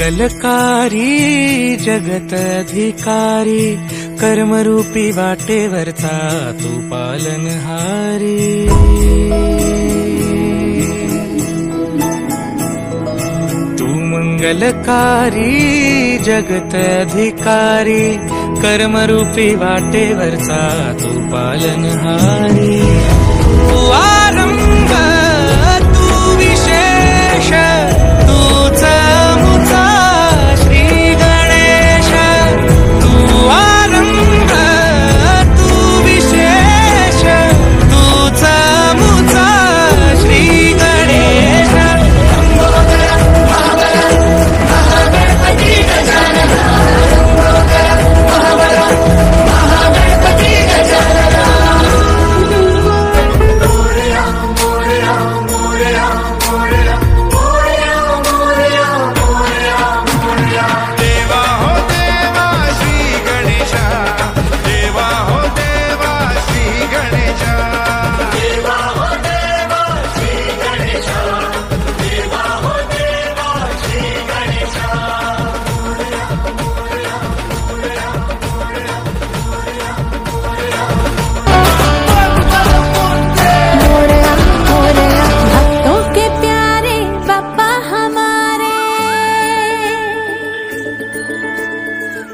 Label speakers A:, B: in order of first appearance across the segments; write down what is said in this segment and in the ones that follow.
A: मंगलकारी जगत अधिकारी, कर्मरूपी वाटेवरचा तू पालनहारी। तू मंगलकारी जगत अधिकारी, कर्मरूपी वाटेवरचा तू पालनहारी। तू आरंभ तू विशेष, तूच मुचा श्री गणेश। तू आरंभ तू विशेष, तूच मुचा श्री गणेश।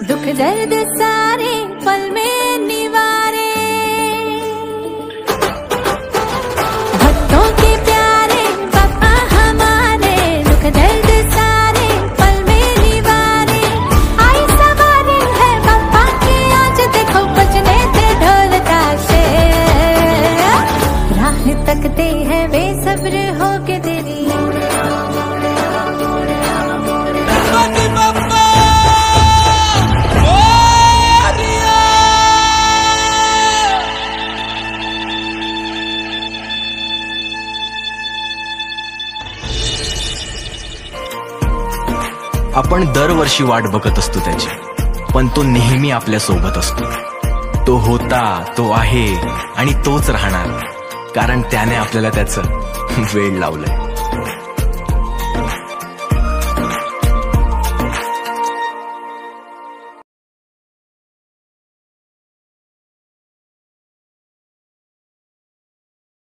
B: दुख दर्द सारे पल में निवारे, भक्तों के प्यारे बाबा हमारे। दुख दर्द सारे पल में निवारे, आई सवारी है बाबा की आज देखो बजने थे ढोल ताशे। राह तकते हैं बेसब्र होके तेरी।
C: आपण दरवर्षी वाट बघत असतो त्याची, पण तो नेहमी आपल्या सोबत असतो। तो होता, तो आहे आणि तोच राहणार, कारण त्याने आपल्याला त्याचं वेड लावलंय।